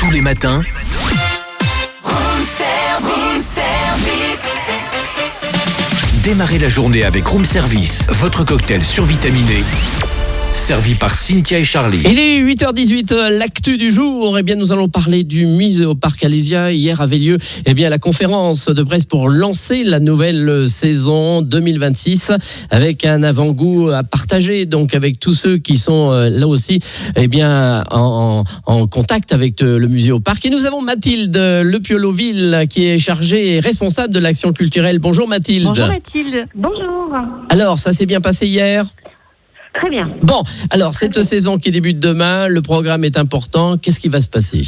Tous les matins, démarrez la journée avec Room Service, votre cocktail survitaminé, servi par Cynthia et Charlie. Il est 8h18, l'actu du jour. Nous allons parler du Muséoparc Alésia. Hier avait lieu la conférence de presse pour lancer la nouvelle saison 2026 avec un avant-goût à partager donc avec tous ceux qui sont là aussi en contact avec le Muséoparc. Et nous avons Mathilde Lepioloville qui est chargée et responsable de l'action culturelle. Bonjour Mathilde. Bonjour Mathilde. Bonjour. Alors, ça s'est bien passé hier ? Très bien. Bon, alors cette saison qui débute demain, le programme est important. Qu'est-ce qui va se passer ?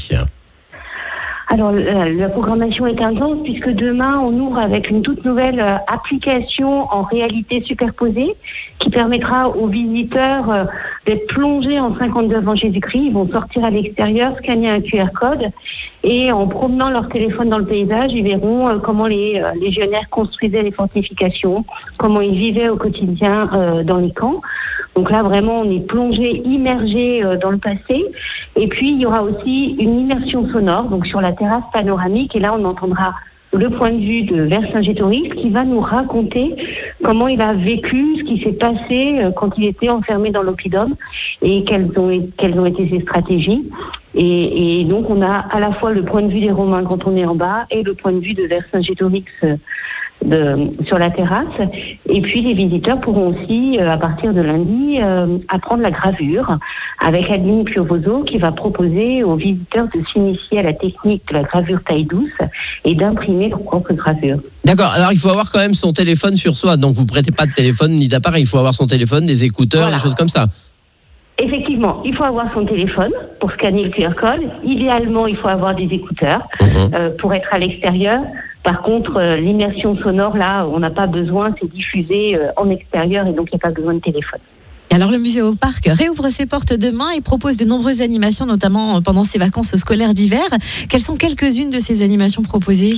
Alors, la programmation est intense puisque demain, on ouvre avec une toute nouvelle application en réalité superposée qui permettra aux visiteurs d'être plongés en 52 avant Jésus-Christ. Ils vont sortir à l'extérieur, scanner un QR code et en promenant leur téléphone dans le paysage, ils verront comment les légionnaires construisaient les fortifications, comment ils vivaient au quotidien dans les camps. Donc là, vraiment, on est plongé, immergé dans le passé. Et puis, il y aura aussi une immersion sonore, donc sur la terrasse panoramique. Et là, on entendra le point de vue de Vercingétorix qui va nous raconter comment il a vécu, ce qui s'est passé quand il était enfermé dans l'oppidum et quelles ont été ses stratégies. Et donc, on a à la fois le point de vue des Romains quand on est en bas et le point de vue de Vercingétorix sur la terrasse. Et puis les visiteurs pourront aussi, à partir de lundi, apprendre la gravure avec Adeline Piovoso qui va proposer aux visiteurs de s'initier à la technique de la gravure taille douce et d'imprimer leur propre gravure. D'accord, alors il faut avoir quand même son téléphone sur soi, donc vous ne prêtez pas de téléphone ni d'appareil, il faut avoir son téléphone, des écouteurs, Voilà. Des choses comme ça. Effectivement, il faut avoir son téléphone pour scanner le QR code. Idéalement, il faut avoir des écouteurs pour être à l'extérieur. Par contre, l'immersion sonore, là, on n'a pas besoin, c'est diffusé en extérieur et donc il n'y a pas besoin de téléphone. Et alors le Muséoparc réouvre ses portes demain et propose de nombreuses animations, notamment pendant ses vacances scolaires d'hiver. Quelles sont quelques-unes de ces animations proposées ?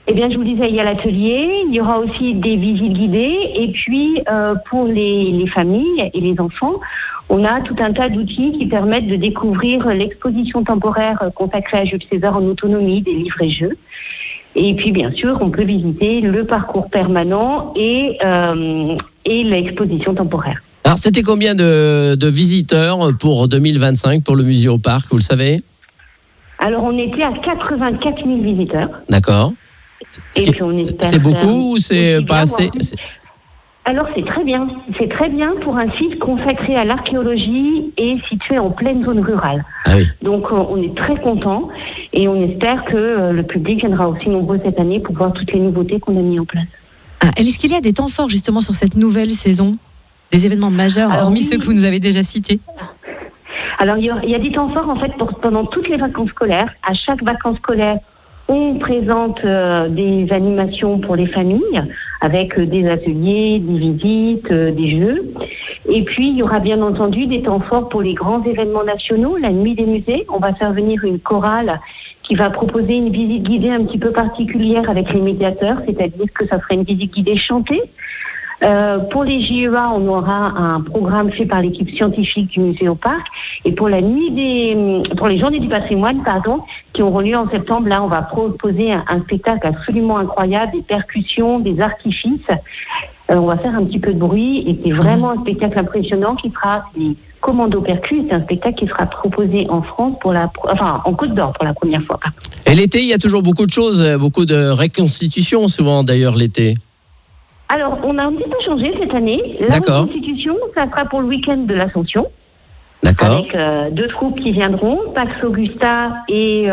Eh bien, je vous disais, il y a l'atelier, il y aura aussi des visites guidées, et puis pour les familles et les enfants, on a tout un tas d'outils qui permettent de découvrir l'exposition temporaire consacrée à Jules César en autonomie, des livres et jeux. Et puis, bien sûr, on peut visiter le parcours permanent et l'exposition temporaire. Alors, c'était combien de visiteurs pour 2025 pour le Muséoparc, vous le savez ? Alors, on était à 84 000 visiteurs. D'accord. Et puis, on espère c'est beaucoup ou c'est pas assez ? Alors c'est très bien pour un site consacré à l'archéologie et situé en pleine zone rurale. Ah oui. Donc on est très content et on espère que le public viendra aussi nombreux cette année pour voir toutes les nouveautés qu'on a mis en place. Ah, est-ce qu'il y a des temps forts justement sur cette nouvelle saison ? Des événements majeurs, hormis ceux que vous nous avez déjà cités ? Alors il y a des temps forts en fait pendant toutes les vacances scolaires. À chaque vacances scolaires, on présente des animations pour les familles avec des ateliers, des visites, des jeux. Et puis, il y aura bien entendu des temps forts pour les grands événements nationaux, la nuit des musées. On va faire venir une chorale qui va proposer une visite guidée un petit peu particulière avec les médiateurs, c'est-à-dire que ça sera une visite guidée chantée. Pour les JEA, on aura un programme fait par l'équipe scientifique du Muséoparc. Et pour pour les journées du patrimoine, qui auront lieu en septembre, là, on va proposer un spectacle absolument incroyable, des percussions, des artifices. On va faire un petit peu de bruit et c'est vraiment un spectacle impressionnant qui sera les Commando Percus. C'est un spectacle qui sera proposé en France en Côte d'Or pour la première fois. Et l'été, il y a toujours beaucoup de choses, beaucoup de reconstitutions souvent d'ailleurs l'été. Alors, on a un petit peu changé cette année. La reconstitution, ça sera pour le week-end de l'Ascension. D'accord. Avec 2 troupes qui viendront, Pax Augusta et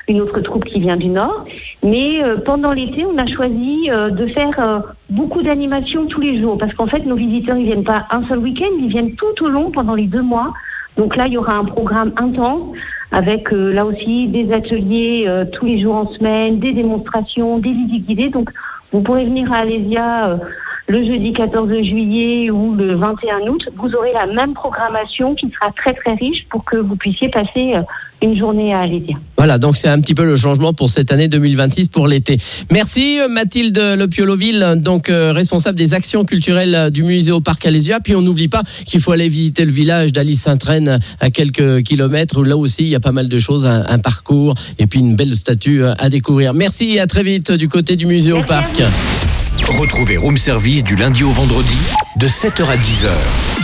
une autre troupe qui vient du Nord. Mais pendant l'été, on a choisi de faire beaucoup d'animations tous les jours. Parce qu'en fait, nos visiteurs, ils viennent pas un seul week-end, ils viennent tout au long pendant les 2 mois. Donc là, il y aura un programme intense avec là aussi des ateliers tous les jours en semaine, des démonstrations, des visites guidées. Donc, vous pourrez venir à Alésia le jeudi 14 juillet ou le 21 août, vous aurez la même programmation qui sera très très riche pour que vous puissiez passer une journée à Alésia. Voilà, donc c'est un petit peu le changement pour cette année 2026 pour l'été. Merci Mathilde Lepioloville, donc responsable des actions culturelles du musée au parc Alésia. Puis on n'oublie pas qu'il faut aller visiter le village d'Aly-Sainte-Reine à quelques kilomètres où là aussi il y a pas mal de choses, un parcours et puis une belle statue à découvrir. Merci et à très vite du côté du musée au parc. Retrouvez Room Service du lundi au vendredi de 7h à 10h.